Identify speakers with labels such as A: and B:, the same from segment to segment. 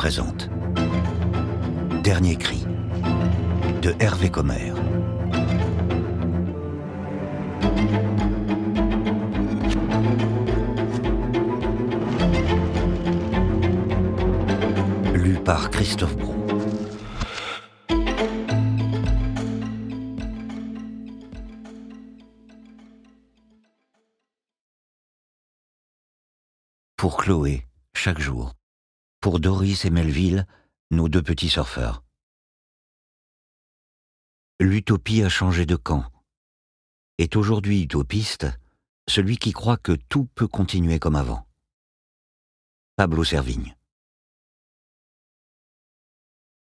A: présente Dernier cri de Hervé Comer. Lu par Christophe Brou. Pour Chloé, chaque jour. Pour Doris et Melville, nos deux petits surfeurs. L'utopie a changé de camp. Est aujourd'hui utopiste celui qui croit que tout peut continuer comme avant. Pablo Servigne.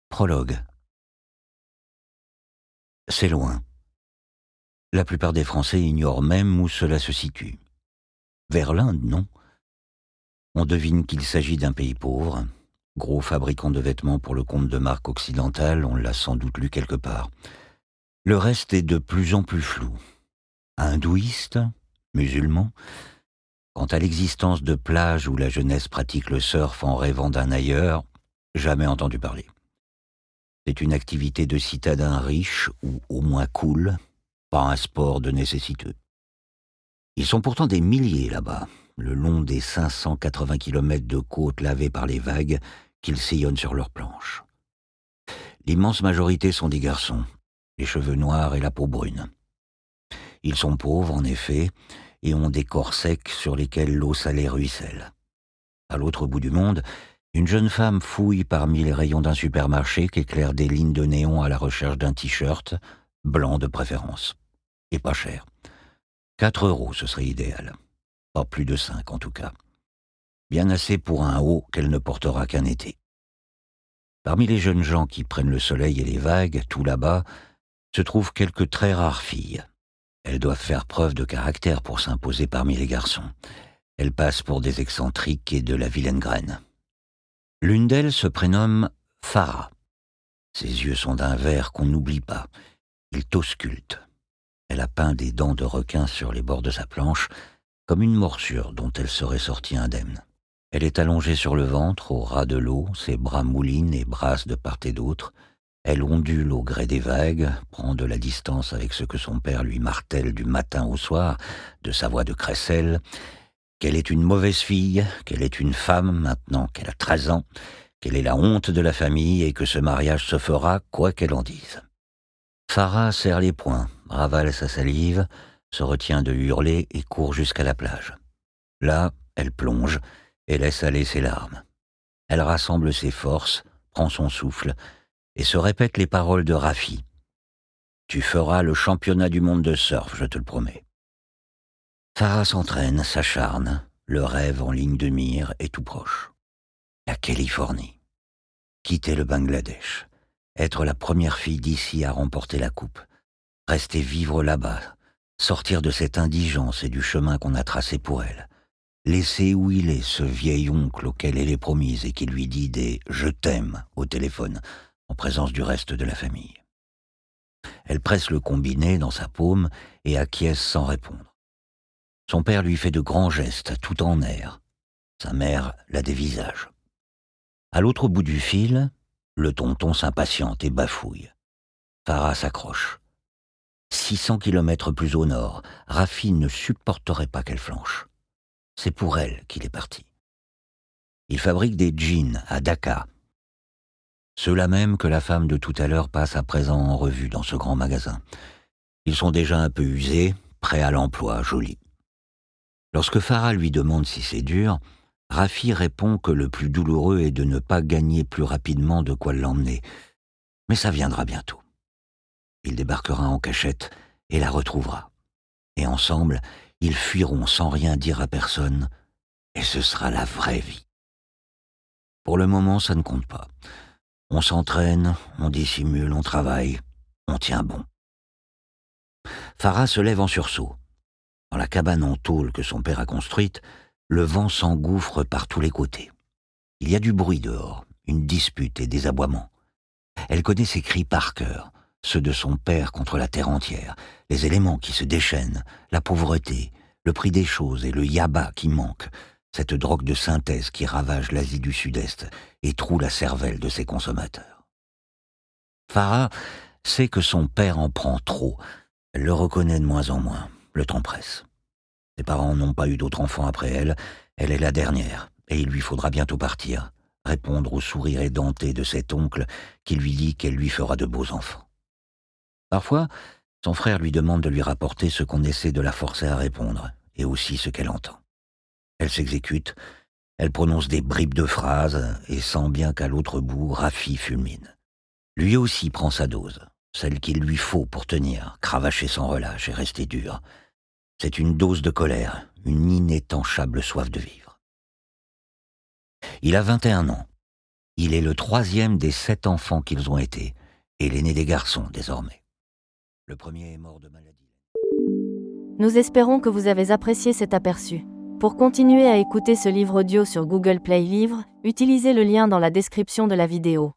A: Prologue. C'est loin. La plupart des Français ignorent même où cela se situe. Vers l'Inde, non ? On devine qu'il s'agit d'un pays pauvre, gros fabricant de vêtements pour le compte de marques occidentales, on l'a sans doute lu quelque part. Le reste est de plus en plus flou. Hindouiste, musulman. Quant à l'existence de plages où la jeunesse pratique le surf en rêvant d'un ailleurs, jamais entendu parler. C'est une activité de citadins riches ou au moins cool, pas un sport de nécessiteux. Ils sont pourtant des milliers là-bas, le long des 580 km de côte lavées par les vagues qu'ils sillonnent sur leurs planches. L'immense majorité sont des garçons, les cheveux noirs et la peau brune. Ils sont pauvres, en effet, et ont des corps secs sur lesquels l'eau salée ruisselle. À l'autre bout du monde, une jeune femme fouille parmi les rayons d'un supermarché qu'éclairent des lignes de néon à la recherche d'un t-shirt, blanc de préférence, et pas cher. 4 €, ce serait idéal. Pas plus de 5 en tout cas. Bien assez pour un haut qu'elle ne portera qu'un été. Parmi les jeunes gens qui prennent le soleil et les vagues, tout là-bas, se trouvent quelques très rares filles. Elles doivent faire preuve de caractère pour s'imposer parmi les garçons. Elles passent pour des excentriques et de la vilaine graine. L'une d'elles se prénomme Farah. Ses yeux sont d'un vert qu'on n'oublie pas. Ils t'auscultent. Elle a peint des dents de requin sur les bords de sa planche, comme une morsure dont elle serait sortie indemne. Elle est allongée sur le ventre, au ras de l'eau, ses bras moulinent et brassent de part et d'autre. Elle ondule au gré des vagues, prend de la distance avec ce que son père lui martèle du matin au soir, de sa voix de crécelle, qu'elle est une mauvaise fille, qu'elle est une femme maintenant qu'elle a 13 ans, qu'elle est la honte de la famille et que ce mariage se fera quoi qu'elle en dise. Farah serre les poings, ravale sa salive, se retient de hurler et court jusqu'à la plage. Là, elle plonge et laisse aller ses larmes. Elle rassemble ses forces, prend son souffle et se répète les paroles de Rafi. « Tu feras le championnat du monde de surf, je te le promets. » Farah s'entraîne, s'acharne, le rêve en ligne de mire est tout proche. La Californie. Quitter le Bangladesh. Être la première fille d'ici à remporter la coupe. Rester vivre là-bas. Sortir de cette indigence et du chemin qu'on a tracé pour elle. Laisser où il est ce vieil oncle auquel elle est promise et qui lui dit des « je t'aime » au téléphone, en présence du reste de la famille. Elle presse le combiné dans sa paume et acquiesce sans répondre. Son père lui fait de grands gestes, tout en air. Sa mère la dévisage. À l'autre bout du fil, le tonton s'impatiente et bafouille. Farah s'accroche. 600 kilomètres plus au nord, Rafi ne supporterait pas qu'elle flanche. C'est pour elle qu'il est parti. Il fabrique des jeans à Dhaka. Ceux-là même que la femme de tout à l'heure passe à présent en revue dans ce grand magasin. Ils sont déjà un peu usés, prêts à l'emploi, jolis. Lorsque Farah lui demande si c'est dur, Rafi répond que le plus douloureux est de ne pas gagner plus rapidement de quoi l'emmener. Mais ça viendra bientôt. Il débarquera en cachette et la retrouvera. Et ensemble, ils fuiront sans rien dire à personne, et ce sera la vraie vie. Pour le moment, ça ne compte pas. On s'entraîne, on dissimule, on travaille, on tient bon. Farah se lève en sursaut. Dans la cabane en tôle que son père a construite, le vent s'engouffre par tous les côtés. Il y a du bruit dehors, une dispute et des aboiements. Elle connaît ses cris par cœur, ceux de son père contre la terre entière, les éléments qui se déchaînent, la pauvreté, le prix des choses et le yaba qui manque, cette drogue de synthèse qui ravage l'Asie du Sud-Est et troue la cervelle de ses consommateurs. Farah sait que son père en prend trop. Elle le reconnaît de moins en moins. Le temps presse. Ses parents n'ont pas eu d'autres enfants après elle. Elle est la dernière, et il lui faudra bientôt partir, répondre au sourire édenté de cet oncle qui lui dit qu'elle lui fera de beaux enfants. Parfois, son frère lui demande de lui rapporter ce qu'on essaie de la forcer à répondre, et aussi ce qu'elle entend. Elle s'exécute, elle prononce des bribes de phrases, et sent bien qu'à l'autre bout, Rafi fulmine. Lui aussi prend sa dose, celle qu'il lui faut pour tenir, cravacher sans relâche et rester dur. C'est une dose de colère, une inétanchable soif de vivre. Il a 21 ans. Il est le 3e des 7 enfants qu'ils ont été, et l'aîné des garçons désormais. Le premier est mort de maladie.
B: Nous espérons que vous avez apprécié cet aperçu. Pour continuer à écouter ce livre audio sur Google Play Livres, utilisez le lien dans la description de la vidéo.